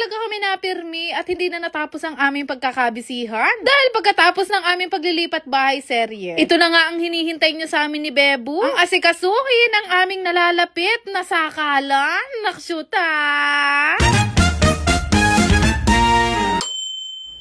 talaga kami napirmi at hindi na natapos ang aming pagkakabisihan. Dahil pagkatapos ng aming paglilipat bahay serye, ito na nga ang hinihintay nyo sa amin ni Bebu. Ang asikasuhin ng aming nalalapit na sakalan. Naksyuta!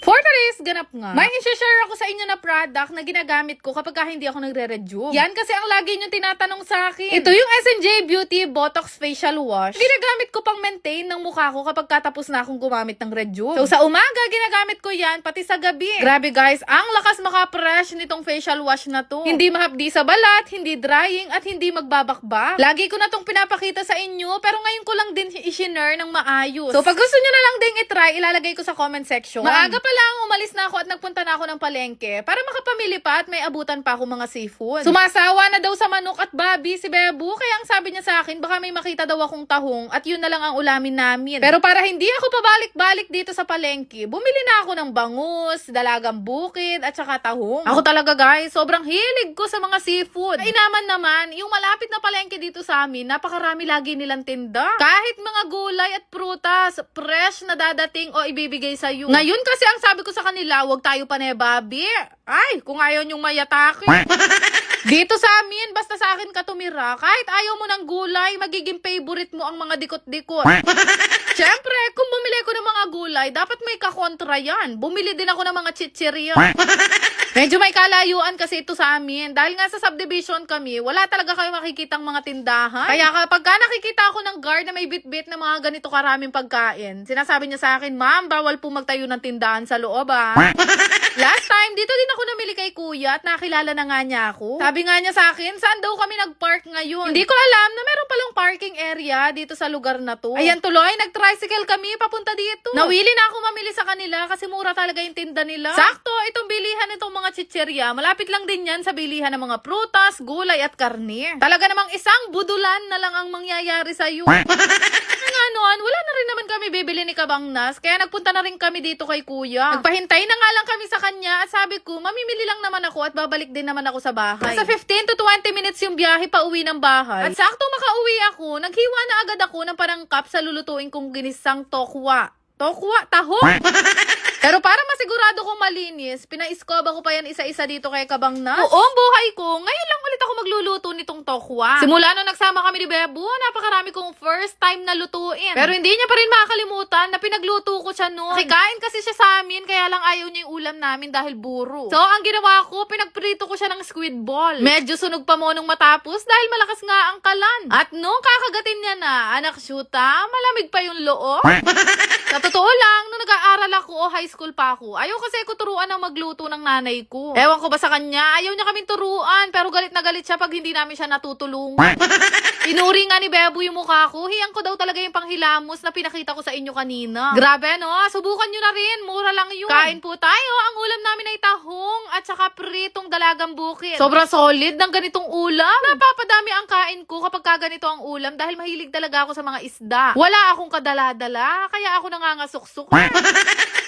For today's ganap nga, may i-share ako sa inyo na product na ginagamit ko kapag hindi ako nagre-rejuve. Yan kasi ang lagi nyo tinatanong sa akin. Ito yung SNJ Beauty Botox Facial Wash. Ginagamit ko pang maintain ng mukha ko kapag katapos na akong gumamit ng rejuve. So sa umaga, ginagamit ko yan, pati sa gabi. Grabe guys, ang lakas maka-fresh nitong facial wash na to. Hindi mahapdi sa balat, hindi drying, at hindi magbabakbak. Lagi ko na tong pinapakita sa inyo, pero ngayon ko lang din i-share ng maayos. So pag gusto nyo na lang ding i-try, ilalagay ko sa comment section. Maaga pa lang, umalis na ako at nagpunta na ako ng palengke para makapamili pa at may abutan pa ako mga seafood. Sumasawa na daw sa manok at babi si Bebu, kaya ang sabi niya sa akin, baka may makita daw akong tahong at yun na lang ang ulamin namin. Pero para hindi ako pabalik-balik dito sa palengke, bumili na ako ng bangus, dalagang bukid at saka tahong. Ako talaga guys, sobrang hilig ko sa mga seafood. Kainaman naman, yung malapit na palengke dito sa amin, napakarami lagi nilang tinda. Kahit mga gulay at prutas, fresh na dadating o ibibigay sa'yo. Ngayon kasi ang sabi ko sa kanila, wag tayo panebabi. Ay, kung ayaw nyong mayatake. Dito sa amin, basta sa akin ka tumira, kahit ayaw mo ng gulay, magiging favorite mo ang mga dikot-dikot. Siyempre, kung bumili ko ng mga gulay, dapat may kakontra yan. Bumili din ako ng mga chichirya. Medyo may kalayuan kasi ito sa amin. Dahil nga sa subdivision kami, wala talaga kayo makikitang mga tindahan. Kaya kapag nakikita ako ng guard na may bit-bit na mga ganito karaming pagkain, sinasabi niya sa akin, ma'am, bawal po magtayo ng tindahan sa loob ah. Last time, dito din ako namili kay kuya at nakilala na nga niya ako. Sabi nga niya sa akin, saan daw kami nag-park ngayon? Hindi ko alam na meron palang parking area dito sa lugar na to. Ayan tuloy, nag-tricycle kami papunta dito. Nawili na ako mamili sa kanila kasi mura talaga yung tinda nila. Sakto, itong bilihan itong mga chichirya, malapit lang din yan sa bilihan ng mga prutas, gulay at karne. Talaga namang isang budulan na lang ang mangyayari sa'yo. Nga noon, wala na rin naman kami bibili ni Kabangnas, kaya nagpunta na rin kami dito kay kuya. Nagpahintay na nga lang kami sa kanya at sabi ko, mamimili lang naman ako at babalik din naman ako sa bahay. Sa 15 to 20 minutes yung biyahe pa uwi ng bahay. At sakto makauwi ako, naghiwa na agad ako ng panangkap sa lulutuin kong ginisang tokwa. Tokwa? Tahong? Pero para masigurado kong malinis, pinaiskoba ko pa yan isa-isa dito kay Kabangnas. Oo, ang buhay ko. Ngayon lang ulit ako magluluto nitong tokwa. Simula nung nagsama kami ni Bebu, napakarami kong first time na lutuin. Pero hindi niya pa rin makakalimutan na pinagluto ko siya noon. Nakikain kasi siya sa amin, kaya lang ayaw niya yung ulam namin dahil buro. So, ang ginawa ko, pinagprito ko siya ng squid ball. Medyo sunog pa mo nung matapos dahil malakas nga ang kalan. At nung kakagatin niya na, anak shoota, malamig pa yung loob. Sa totoo lang, nung nag-aaral ako o high school pa ako, ayaw kasi ko turuan ng magluto ng nanay ko. Ewan ko ba sa kanya, ayaw niya kaming turuan, pero galit na galit siya pag hindi namin siya natutulungan. Inuri nga ni Bebu yung mukha ko, hiyang ko daw talaga yung panghilamos na pinakita ko sa inyo kanina. Grabe no, subukan nyo na rin, mura lang yun. Kain po tayo, ang ulam namin ay tahong at saka pritong dalagang bukid. Sobrang solid ng ganitong ulam. Napapadami ang kain ko kapag ganito ang ulam dahil mahilig talaga ako sa mga isda. Wala akong kadala-dala, kaya ako nangangasuk-suk.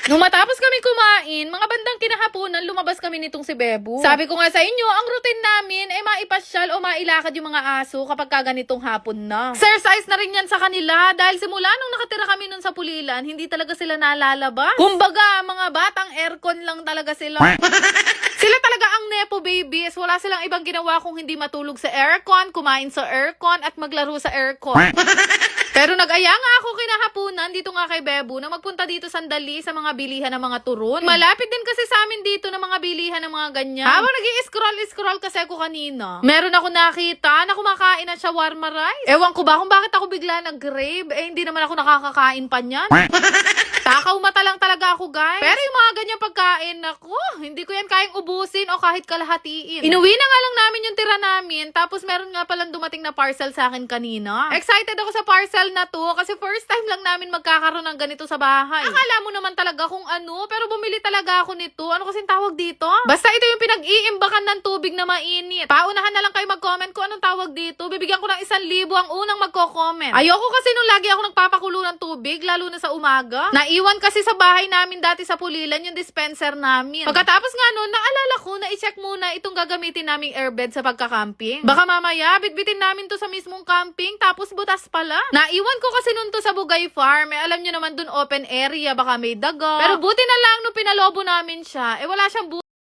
Nung matapos kami kumain, mga bandang kinahaponan, lumabas kami nitong si Bebu. Sabi ko nga sa inyo, ang routine namin ay maipasyal o mailakad yung mga aso kapag ganitong hapon na. Exercise na rin yan sa kanila dahil simula nung nakatira kami nun sa Pulilan, hindi talaga sila nalalabas. Kumbaga, mga batang aircon lang talaga sila. Sila talaga ang nepo babies. Wala silang ibang ginawa kung hindi matulog sa aircon, kumain sa aircon, at maglaro sa aircon. Pero nag-aya nga ako kinahaponan dito nga kay Bebu na magpunta dito sandali sa mga bilihan ng mga turon. Malapit din kasi sa amin dito ng mga bilihan ng mga ganyan. Habang nag-i-scroll kasi ako kanina, meron ako nakita na kumakain ng shawarma rice. Ewan ko ba kung bakit ako bigla nag-grave. Hindi naman ako nakakakain pa niyan. Takaw mata lang talaga ako guys. Pero yung mga ganyang pagkain, naku, hindi ko yan kayang ubusin o kahit kalahatiin. Inuwi na nga lang namin yung tira namin, tapos meron nga palang dumating na parcel sa akin kanina. Excited ako sa parcel na to kasi first time lang namin magkakaroon ng ganito sa bahay. Akala mo naman talaga kung ano, pero bumili talaga ako nito. Ano kasing tawag dito? Basta ito yung pinag-iimbakan ng tubig na mainit. Paunahan na lang kayo mag-comment kung anong tawag dito. Bibigyan ko ng 1,000 ang unang magko-comment. Ayoko kasi nung lagi ako nagpapakulo ng tubig, lalo na sa umaga. Naiwan kasi sa bahay namin dati sa Pulilan yung dispenser namin. Pagkatapos nga nun, naalala ko na i-check muna itong gagamitin naming airbed sa pagka-camping. Baka mamaya, bitbitin namin to sa mismong camping, tapos butas pala. Naiwan ko kasi nun to sa Bugay Farm. Alam nyo naman dun open area, baka may daga. Pero buti na lang nung pinalobo namin siya, wala siyang